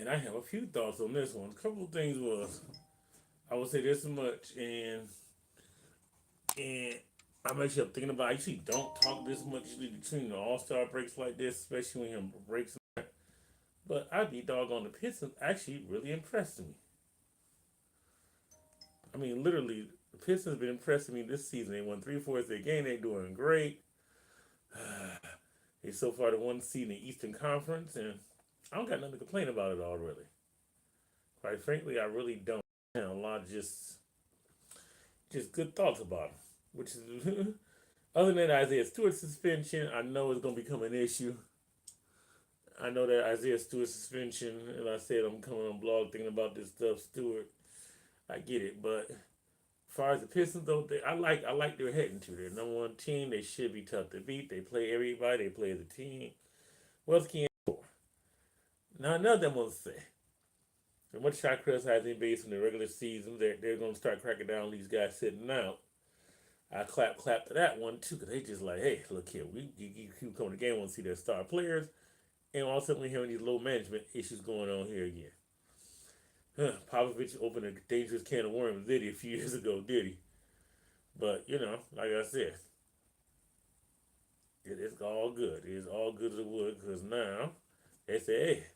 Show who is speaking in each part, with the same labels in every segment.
Speaker 1: And I have a few thoughts on this one. A couple of things was I would say this much, and I'm actually thinking about. I usually don't talk this much usually between the All Star breaks like this, especially when he breaks. But I'd be doggone the Pistons actually really impressed me. I mean, literally, the Pistons been impressing me this season. They won 3/4 of their game. They're doing great. They so far the one seed in the Eastern Conference, and I don't got nothing to complain about it all really. Quite frankly, I really don't. I have a lot of just good thoughts about him. Which is other than Isaiah Stewart's suspension, I know it's gonna become an issue. I know that Isaiah Stewart's suspension, and I said I'm coming on blog thinking about this stuff. Stewart, I get it, but as far as the Pistons though, I like they're heading to their number one team. They should be tough to beat. They play everybody. They play as a team. What else can you ask for? Now another thing I'm gonna say. And much I criticize NBA in the regular season, they're gonna start cracking down on these guys sitting out. I clap to that one too, because they just like, hey, look here, you keep coming to the game, want to see their star players, and all of a sudden we're hearing these low management issues going on here again. Popovich opened a dangerous can of worms, did he, a few years ago, did he? But, like I said, it's all good. It's all good as it would, because now they say, hey,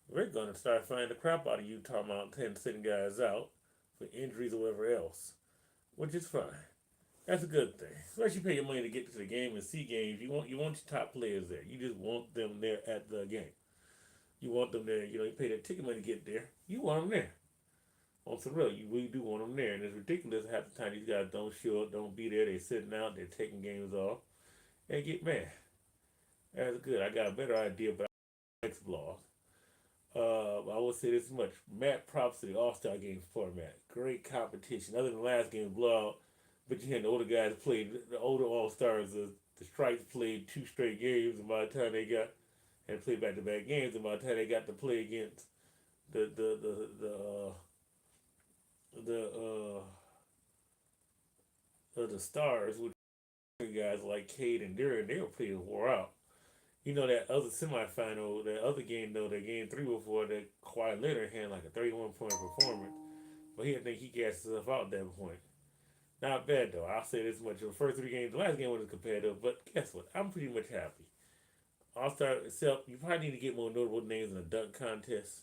Speaker 1: we're going to start finding the crap out of you talking about 10 sitting guys out for injuries or whatever else, which is fine. That's a good thing. Especially pay your money to get to the game and see games. You want your top players there. You just want them there at the game. You want them there. You pay that ticket money to get there. You want them there. On some real, you really do want them there. And it's ridiculous half the time these guys don't show up, don't be there. They're sitting out, they're taking games off, and get mad. That's good. I got a better idea about the next blog. I will say this much. Matt props to the All-Star Game format. Great competition. Other than the last game blowout, but you had the older guys played, the older All-Stars, the Stripes played 2 straight games, and by the time they got, and played back-to-back games, and by the time they got to play against the the the the the the stars, which guys like Cade and Duran, they were pretty wore out. That other semifinal, that other game though, that game 3 before, that Kawhi Leonard had like a 31-point performance, but I think he gassed himself out at that point. Not bad though. I'll say this much: the first 3 games, the last game was competitive, but guess what? I'm pretty much happy. All Star itself, you probably need to get more notable names in the dunk contest,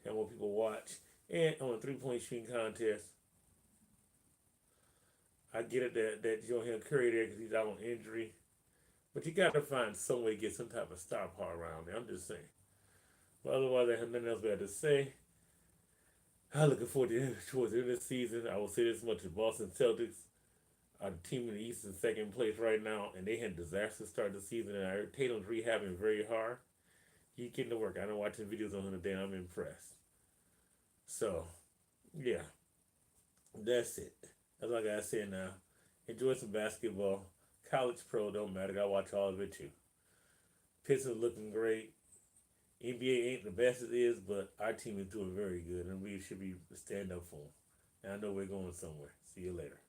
Speaker 1: have more people watch, and on a 3-point shooting contest. I get it that you don't have Curry there because he's out on injury, but you got to find some way to get some type of star power around there. I'm just saying. But otherwise, I have nothing else bad to say. I'm looking forward to towards the end of the season. I will say this much: the Boston Celtics are the team in the East in second place right now, and they had a disaster start the season. And I heard Tatum's rehabbing very hard. He's getting to work. I've been watching videos on him today, and I'm impressed. So, yeah, that's it. That's all I gotta say now. Enjoy some basketball. College, pro, don't matter. I watch all of it too. Pistons looking great. NBA ain't the best it is, but our team is doing very good, and we should be stand up for them. And I know we're going somewhere. See you later.